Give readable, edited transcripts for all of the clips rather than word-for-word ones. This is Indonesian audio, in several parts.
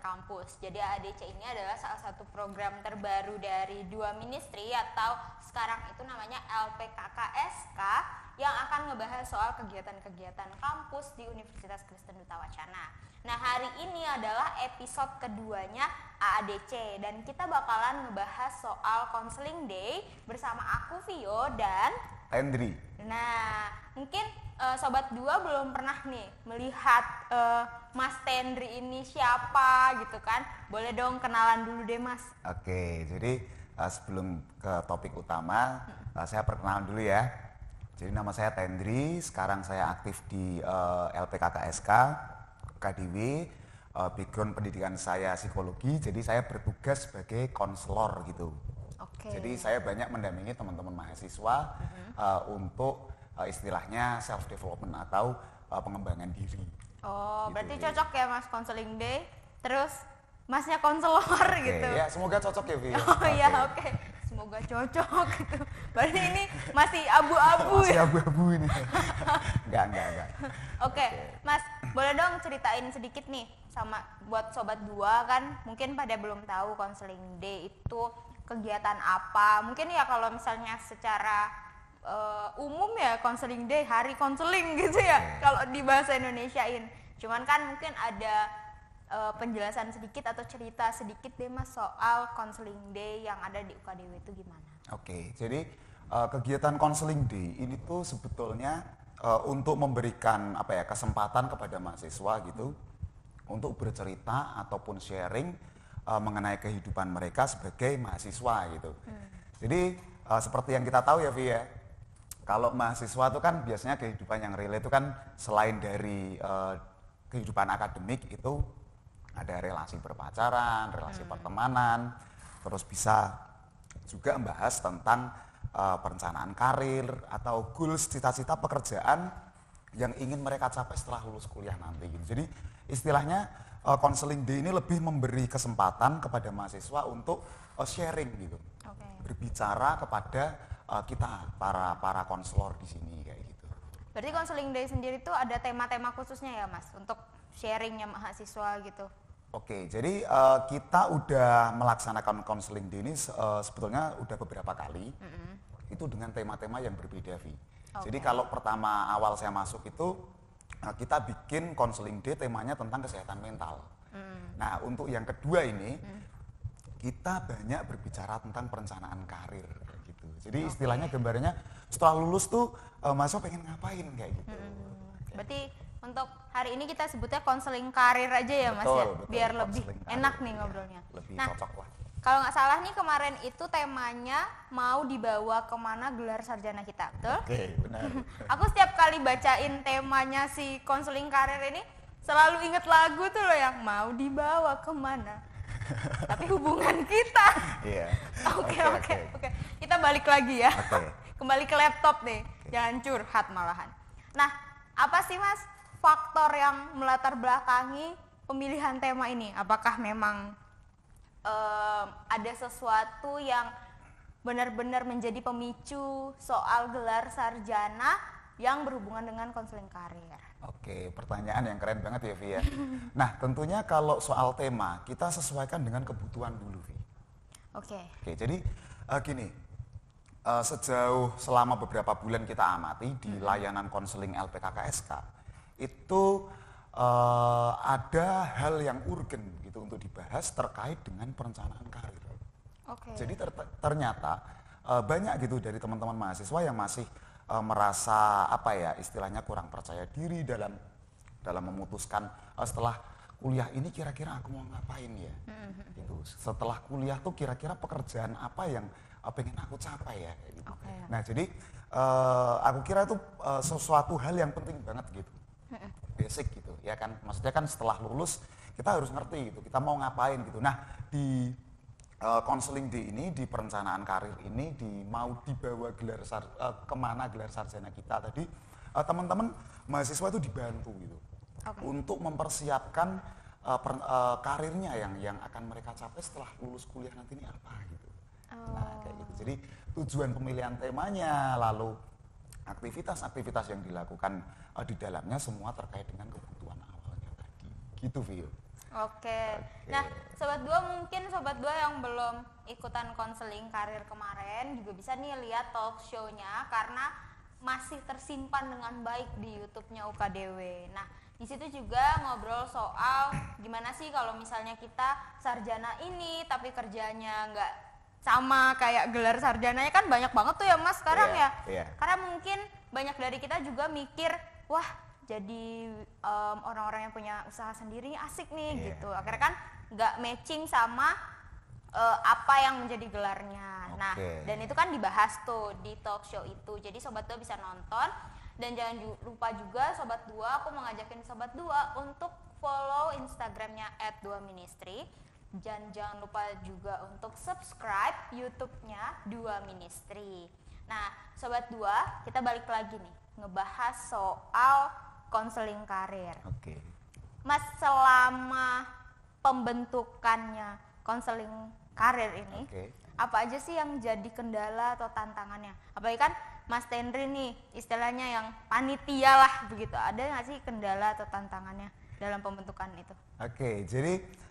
kampus. Jadi AADC ini adalah salah satu program terbaru dari dua ministry atau sekarang itu namanya LPKKSK yang akan ngebahas soal kegiatan-kegiatan kampus di Universitas Kristen Duta Wacana. Nah, hari ini adalah episode keduanya AADC dan kita bakalan ngebahas soal Counseling Day bersama aku Vio dan Tendri. Nah, mungkin Sobat Dua belum pernah nih melihat Mas Tendri ini siapa gitu kan. Boleh dong kenalan dulu deh Mas. Oke, jadi sebelum ke topik utama, saya perkenalan dulu ya. Jadi nama saya Tendri, sekarang saya aktif di LPKKSK, KDW, background pendidikan saya psikologi, jadi saya bertugas sebagai konselor gitu. Oke. Jadi saya banyak mendampingi teman-teman mahasiswa untuk istilahnya self development atau pengembangan diri. Oh, gitu, berarti jadi. cocok ya Mas Counseling Day. Terus Masnya konselor gitu. Ya, semoga cocok ya, Vi. Oh iya, oke. Semoga cocok gitu. Berarti ini masih abu-abu Masih ya. abu-abu ini. Enggak. Oke, Mas, boleh dong ceritain sedikit nih sama buat Sobat Dua kan mungkin pada belum tahu Counseling Day itu kegiatan apa. Mungkin ya kalau misalnya secara umum ya Counseling Day, hari konseling gitu ya kalau di bahasa Indonesiain. Cuman kan mungkin ada penjelasan sedikit atau cerita sedikit deh Mas soal Counseling Day yang ada di UKDW itu gimana? Oke, jadi kegiatan Counseling Day ini tuh sebetulnya untuk memberikan kesempatan kepada mahasiswa gitu untuk bercerita ataupun sharing mengenai kehidupan mereka sebagai mahasiswa gitu. Jadi seperti yang kita tahu ya Vi ya, kalau mahasiswa itu kan biasanya kehidupan yang real itu kan selain dari kehidupan akademik itu ada relasi berpacaran, relasi pertemanan, terus bisa juga membahas tentang perencanaan karir atau goals, cita-cita pekerjaan yang ingin mereka capai setelah lulus kuliah nanti gitu. Jadi istilahnya Counseling Day ini lebih memberi kesempatan kepada mahasiswa untuk sharing gitu. Berbicara kepada kita para konselor di sini kayak gitu. Berarti Counseling Day sendiri tuh ada tema-tema khususnya ya Mas untuk sharingnya mahasiswa gitu. Oke, jadi kita udah melaksanakan Counseling Day ini sebetulnya udah beberapa kali. Itu dengan tema-tema yang berbeda, Vi. Jadi kalau pertama awal saya masuk itu kita bikin Counseling Day temanya tentang kesehatan mental. Nah, untuk yang kedua ini kita banyak berbicara tentang perencanaan karir gitu. Jadi istilahnya gambarnya setelah lulus tuh mahasiswa pengen ngapain kayak gitu. Berarti untuk hari ini kita sebutnya konseling karir aja ya Mas ya, biar lebih enak nih ngobrolnya. Lebih nah, cocok lah. Kalau nggak salah nih kemarin itu temanya mau dibawa kemana gelar sarjana kita, betul? Oke, benar. Aku setiap kali bacain temanya si konseling karir ini selalu inget lagu tuh loh yang mau dibawa kemana. Tapi hubungan kita. Iya. Oke. Kita balik lagi ya. Oke. Kembali ke laptop nih. Jangan curhat malahan. Nah, apa sih Mas faktor yang melatar belakangi pemilihan tema ini? Apakah memang ada sesuatu yang benar-benar menjadi pemicu soal gelar sarjana yang berhubungan dengan konseling karir? Oke, pertanyaan yang keren banget ya, Vi ya. Nah, tentunya kalau soal tema, kita sesuaikan dengan kebutuhan dulu, Vi. Oke, jadi gini, sejauh selama beberapa bulan kita amati di layanan konseling LPKKSK, itu ada hal yang urgen gitu untuk dibahas terkait dengan perencanaan karir. Jadi ternyata banyak gitu dari teman-teman mahasiswa yang masih merasa istilahnya kurang percaya diri dalam memutuskan setelah kuliah ini kira-kira aku mau ngapain ya gitu. Setelah kuliah tuh kira-kira pekerjaan apa yang pengen aku capai ya kayak gitu. Nah, jadi aku kira itu sesuatu hal yang penting banget gitu, basic gitu ya kan, maksudnya kan setelah lulus kita harus ngerti gitu kita mau ngapain gitu. Nah, di Counseling Day ini, di perencanaan karir ini, mau dibawa kemana gelar sarjana kita tadi, teman-teman mahasiswa itu dibantu gitu untuk mempersiapkan karirnya yang akan mereka capai setelah lulus kuliah nanti ini apa gitu. Nah, kayak gitu. Jadi tujuan pemilihan temanya, lalu aktivitas-aktivitas yang dilakukan di dalamnya semua terkait dengan kebutuhan awalnya tadi. Gitu, Vio. Oke. Nah, sobat dua, mungkin sobat dua yang belum ikutan konseling karir kemarin juga bisa nih lihat talk show-nya karena masih tersimpan dengan baik di YouTube-nya UKDW. Nah, di situ juga ngobrol soal gimana sih kalau misalnya kita sarjana ini tapi kerjanya nggak sama kayak gelar sarjananya, kan banyak banget tuh ya Mas sekarang ya. Karena mungkin banyak dari kita juga mikir, wah jadi orang-orang yang punya usaha sendiri asik nih gitu. Akhirnya kan nggak matching sama apa yang menjadi gelarnya. Nah, dan itu kan dibahas tuh di talk show itu. Jadi sobat dua bisa nonton, dan jangan lupa juga sobat dua, aku mengajakin sobat dua untuk follow Instagramnya @2ministry. Dan jangan lupa juga untuk subscribe YouTube-nya 2 Ministry. Nah, sobat dua, kita balik lagi nih ngebahas soal konseling karir. Mas, selama pembentukannya konseling karir ini, apa aja sih yang jadi kendala atau tantangannya? Apalagi kan Mas Tendri nih istilahnya yang panitia lah begitu. Ada nggak sih kendala atau tantangannya dalam pembentukan itu? Jadi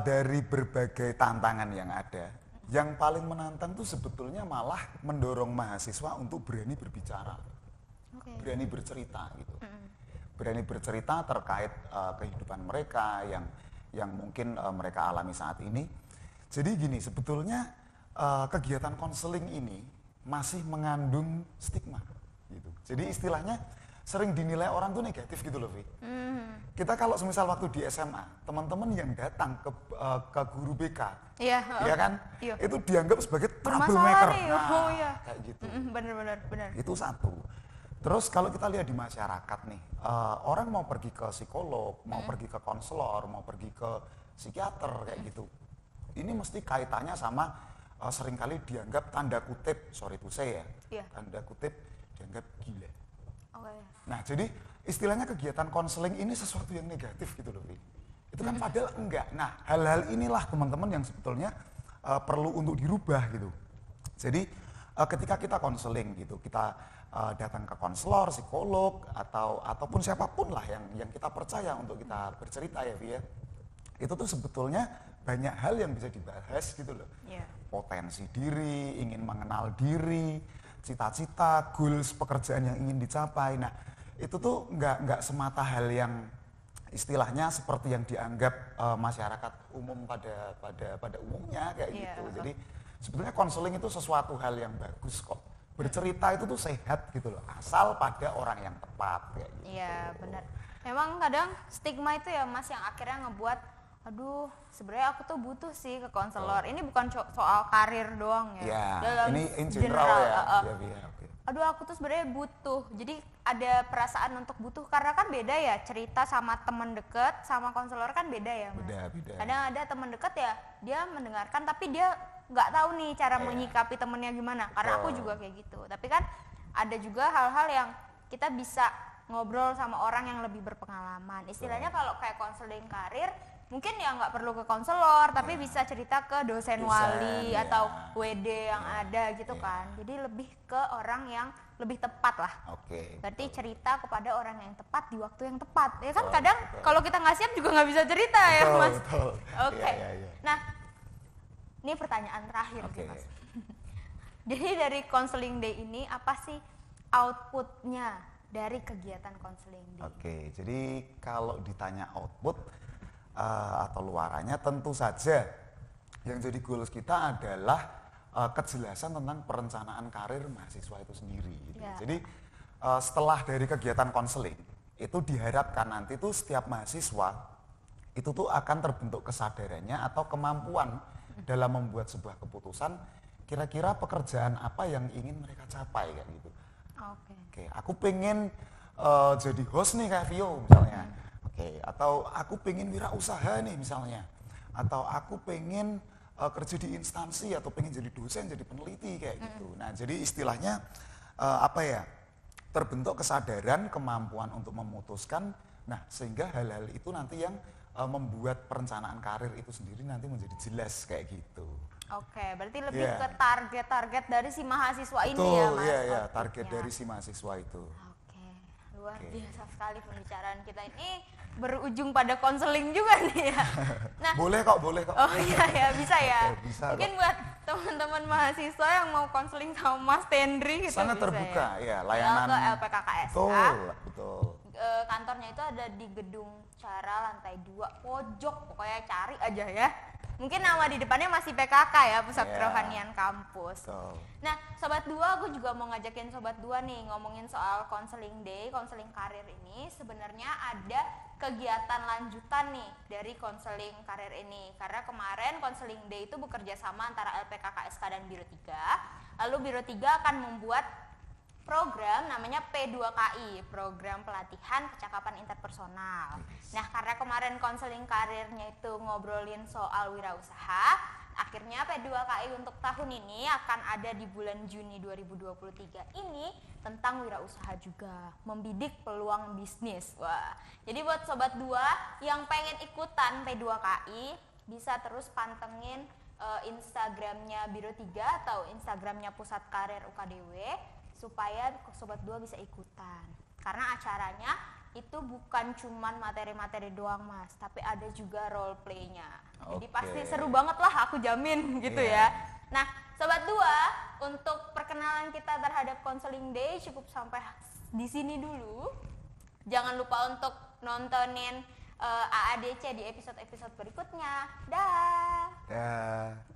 dari berbagai tantangan yang ada, yang paling menantang tuh sebetulnya malah mendorong mahasiswa untuk berani berbicara, berani bercerita gitu, berani bercerita terkait kehidupan mereka yang mungkin mereka alami saat ini. Jadi gini, sebetulnya kegiatan konseling ini masih mengandung stigma gitu. Jadi istilahnya sering dinilai orang tuh negatif gitu loh, Vi. Kita kalau semisal waktu di SMA, teman-teman yang datang ke guru BK, ya kan, itu dianggap sebagai troublemaker. Kayak gitu. Bener. Itu satu. Terus kalau kita lihat di masyarakat nih, orang mau pergi ke psikolog, mau pergi ke konselor, mau pergi ke psikiater kayak gitu. Ini mesti kaitannya sama seringkali dianggap tanda kutip, sorry to say ya, tanda kutip dianggap gila. Nah, jadi istilahnya kegiatan konseling ini sesuatu yang negatif gitu loh, Vi. Itu kan padahal enggak. Nah, hal-hal inilah teman-teman yang sebetulnya perlu untuk dirubah gitu. Jadi ketika kita konseling gitu, kita datang ke konselor, psikolog ataupun siapapun lah yang kita percaya untuk kita bercerita ya, Vi ya. Itu tuh sebetulnya banyak hal yang bisa dibahas gitu loh. Potensi diri, ingin mengenal diri, cita-cita, goals pekerjaan yang ingin dicapai. Nah, itu tuh nggak semata hal yang istilahnya seperti yang dianggap masyarakat umum pada umumnya kayak gitu. Jadi sebetulnya konseling itu sesuatu hal yang bagus kok. Bercerita itu tuh sehat gitu loh, asal pada orang yang tepat kayak gitu. Iya, benar. Memang kadang stigma itu ya Mas yang akhirnya ngebuat, aduh sebenarnya aku tuh butuh sih ke konselor. Ini bukan soal karir doang ya. Dalam ini in general ya. Aduh aku tuh sebenarnya butuh. Jadi ada perasaan untuk butuh karena kan beda ya, cerita sama teman dekat sama konselor kan beda ya Mas. Beda. Kadang ada teman dekat ya, dia mendengarkan tapi dia nggak tahu nih cara menyikapi temennya gimana. Karena aku juga kayak gitu. Tapi kan ada juga hal-hal yang kita bisa ngobrol sama orang yang lebih berpengalaman. Istilahnya kalau kayak konseling karir, mungkin ya nggak perlu ke konselor, tapi bisa cerita ke dosen wali atau WD yang ada gitu kan. Jadi lebih ke orang yang lebih tepat lah. Berarti cerita kepada orang yang tepat di waktu yang tepat. Ya kan kadang kalau kita nggak siap juga nggak bisa cerita ya Mas. Nah, ini pertanyaan terakhir sih Mas. Jadi dari Counseling Day ini apa sih outputnya dari kegiatan Counseling Day? Jadi kalau ditanya output atau luarannya, tentu saja yang jadi goals kita adalah kejelasan tentang perencanaan karir mahasiswa itu sendiri gitu. Jadi setelah dari kegiatan konseling itu diharapkan nanti tuh setiap mahasiswa itu tuh akan terbentuk kesadarannya atau kemampuan dalam membuat sebuah keputusan kira-kira pekerjaan apa yang ingin mereka capai kayak gitu. Aku pengen jadi host nih kayak Vio misalnya. Atau aku pengen wirausaha nih misalnya, atau aku pengen kerja di instansi, atau pengen jadi dosen, jadi peneliti kayak gitu. Nah, jadi istilahnya terbentuk kesadaran, kemampuan untuk memutuskan. Nah, sehingga hal-hal itu nanti yang membuat perencanaan karir itu sendiri nanti menjadi jelas kayak gitu. Berarti lebih ke target-target dari si mahasiswa ini ya Mas? Target dari si mahasiswa itu. luar biasa sekali pembicaraan kita ini, berujung pada konseling juga nih ya. Nah, boleh kok. Oh iya ya, bisa ya. Bisa Mungkin kok. buat teman-teman mahasiswa yang mau konseling sama Mas Tendri gitu Sangat bisa terbuka ya. layanan. Ke LPKKSK. Betul. Kantornya itu ada di gedung Cara lantai 2 pojok, pokoknya cari aja ya. Mungkin nama di depannya masih PKK ya, Pusat Kerohanian Kampus. Betul. Nah, Sobat Dua, aku juga mau ngajakin Sobat Dua nih ngomongin soal counseling day, counseling karir ini. Sebenarnya ada kegiatan lanjutan nih dari counseling karir ini. Karena kemarin counseling day itu bekerja sama antara LPKKSK dan Biro 3. Lalu Biro 3 akan membuat program namanya P2KI, program pelatihan kecakapan interpersonal. Nah, karena kemarin konseling karirnya itu ngobrolin soal wirausaha, akhirnya P2KI untuk tahun ini akan ada di bulan Juni 2023 ini tentang wirausaha juga, membidik peluang bisnis. Wah, jadi buat Sobat Dua yang pengen ikutan P2KI bisa terus pantengin Instagramnya Biro 3 atau Instagramnya Pusat Karir UKDW supaya Sobat Dua bisa ikutan. Karena acaranya itu bukan cuman materi-materi doang Mas, tapi ada juga role play-nya. Jadi pasti seru banget lah, aku jamin gitu ya. Nah, Sobat Dua, untuk perkenalan kita terhadap Counseling Day cukup sampai di sini dulu. Jangan lupa untuk nontonin AADC di episode-episode berikutnya. Dah. Dah.